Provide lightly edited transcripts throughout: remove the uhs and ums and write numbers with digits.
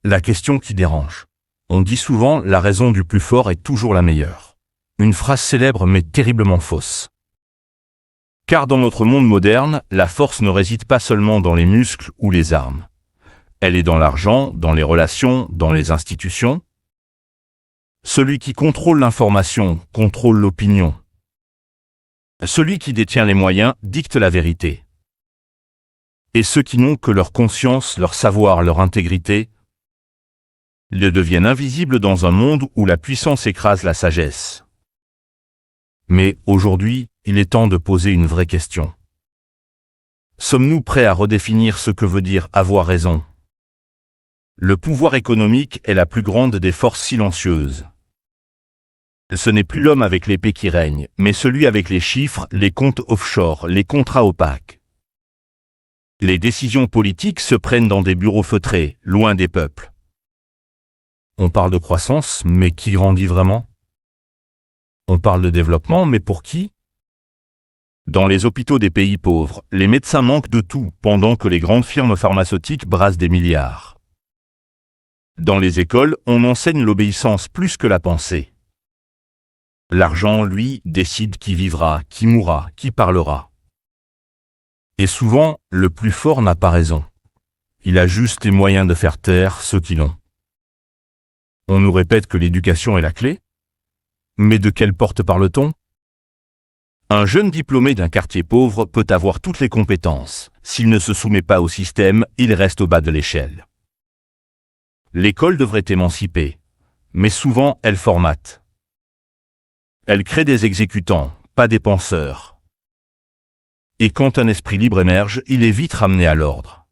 La question qui dérange. On dit souvent « la raison du plus fort est toujours la meilleure ». Une phrase célèbre mais terriblement fausse. Car dans notre monde moderne, la force ne réside pas seulement dans les muscles ou les armes. Elle est dans l'argent, dans les relations, dans les institutions. Celui qui contrôle l'information contrôle l'opinion. Celui qui détient les moyens dicte la vérité. Et ceux qui n'ont que leur conscience, leur savoir, leur intégrité, ils deviennent invisibles dans un monde où la puissance écrase la sagesse. Mais aujourd'hui, il est temps de poser une vraie question. Sommes-nous prêts à redéfinir ce que veut dire avoir raison ? Le pouvoir économique est la plus grande des forces silencieuses. Ce n'est plus l'homme avec l'épée qui règne, mais celui avec les chiffres, les comptes offshore, les contrats opaques. Les décisions politiques se prennent dans des bureaux feutrés, loin des peuples. On parle de croissance, mais qui grandit vraiment ? On parle de développement, mais pour qui ? Dans les hôpitaux des pays pauvres, les médecins manquent de tout, pendant que les grandes firmes pharmaceutiques brassent des milliards. Dans les écoles, on enseigne l'obéissance plus que la pensée. L'argent, lui, décide qui vivra, qui mourra, qui parlera. Et souvent, le plus fort n'a pas raison. Il a juste les moyens de faire taire ceux qui l'ont. On nous répète que l'éducation est la clé. Mais de quelle porte parle-t-on ? Un jeune diplômé d'un quartier pauvre peut avoir toutes les compétences. S'il ne se soumet pas au système, il reste au bas de l'échelle. L'école devrait émanciper, mais souvent elle formate. Elle crée des exécutants, pas des penseurs. Et quand un esprit libre émerge, il est vite ramené à l'ordre.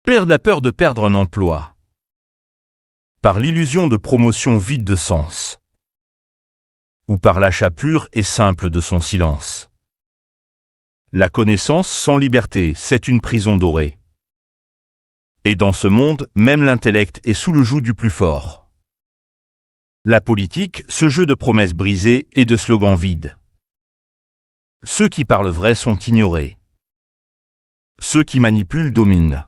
Perdre la peur de perdre un emploi. Par l'illusion de promotion vide de sens. Ou par l'achat pur et simple de son silence. La connaissance sans liberté, c'est une prison dorée. Et dans ce monde, même l'intellect est sous le joug du plus fort. La politique, ce jeu de promesses brisées et de slogans vides. Ceux qui parlent vrai sont ignorés. Ceux qui manipulent dominent.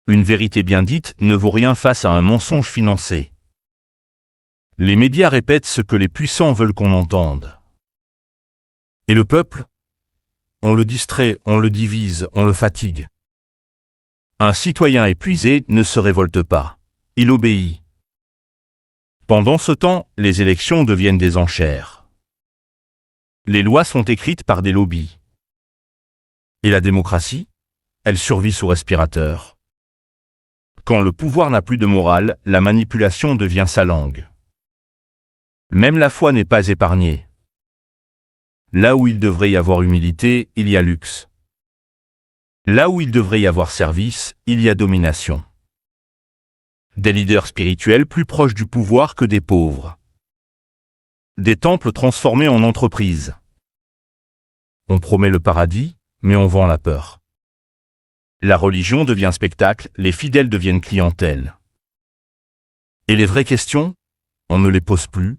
Une vérité bien dite ne vaut rien face à un mensonge financé. Les médias répètent ce que les puissants veulent qu'on entende. Et le peuple ? On le distrait, on le divise, on le fatigue. Un citoyen épuisé ne se révolte pas. Il obéit. Pendant ce temps, les élections deviennent des enchères. Les lois sont écrites par des lobbies. Et la démocratie ? Elle survit sous respirateur. Quand le pouvoir n'a plus de morale, la manipulation devient sa langue. Même la foi n'est pas épargnée. Là où il devrait y avoir humilité, il y a luxe. Là où il devrait y avoir service, il y a domination. Des leaders spirituels plus proches du pouvoir que des pauvres. Des temples transformés en entreprises. On promet le paradis, mais on vend la peur. La religion devient spectacle, les fidèles deviennent clientèle. Et les vraies questions, on ne les pose plus.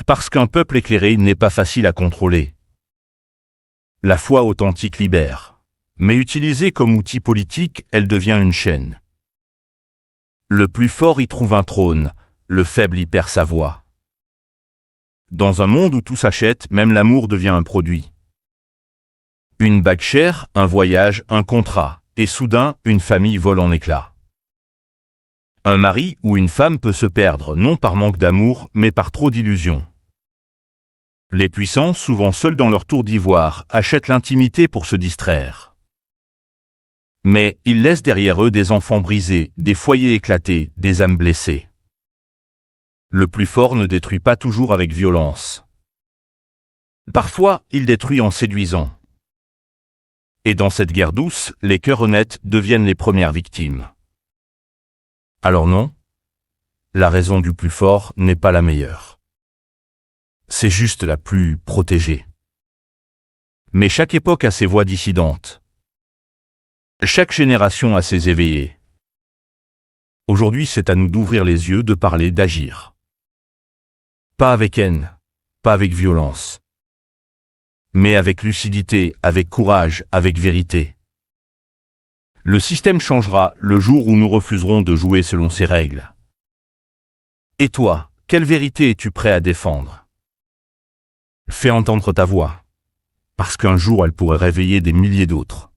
Parce qu'un peuple éclairé n'est pas facile à contrôler. La foi authentique libère. Mais utilisée comme outil politique, elle devient une chaîne. Le plus fort y trouve un trône, le faible y perd sa voix. Dans un monde où tout s'achète, même l'amour devient un produit. Une bague chère, un voyage, un contrat, et soudain, une famille vole en éclats. Un mari ou une femme peut se perdre, non par manque d'amour, mais par trop d'illusions. Les puissants, souvent seuls dans leur tour d'ivoire, achètent l'intimité pour se distraire. Mais ils laissent derrière eux des enfants brisés, des foyers éclatés, des âmes blessées. Le plus fort ne détruit pas toujours avec violence. Parfois, il détruit en séduisant. Et dans cette guerre douce, les cœurs honnêtes deviennent les premières victimes. Alors non, la raison du plus fort n'est pas la meilleure. C'est juste la plus protégée. Mais chaque époque a ses voix dissidentes. Chaque génération a ses éveillés. Aujourd'hui, c'est à nous d'ouvrir les yeux, de parler, d'agir. Pas avec haine, pas avec violence. Mais avec lucidité, avec courage, avec vérité. Le système changera le jour où nous refuserons de jouer selon ses règles. Et toi, quelle vérité es-tu prêt à défendre? Fais entendre ta voix, parce qu'un jour elle pourrait réveiller des milliers d'autres.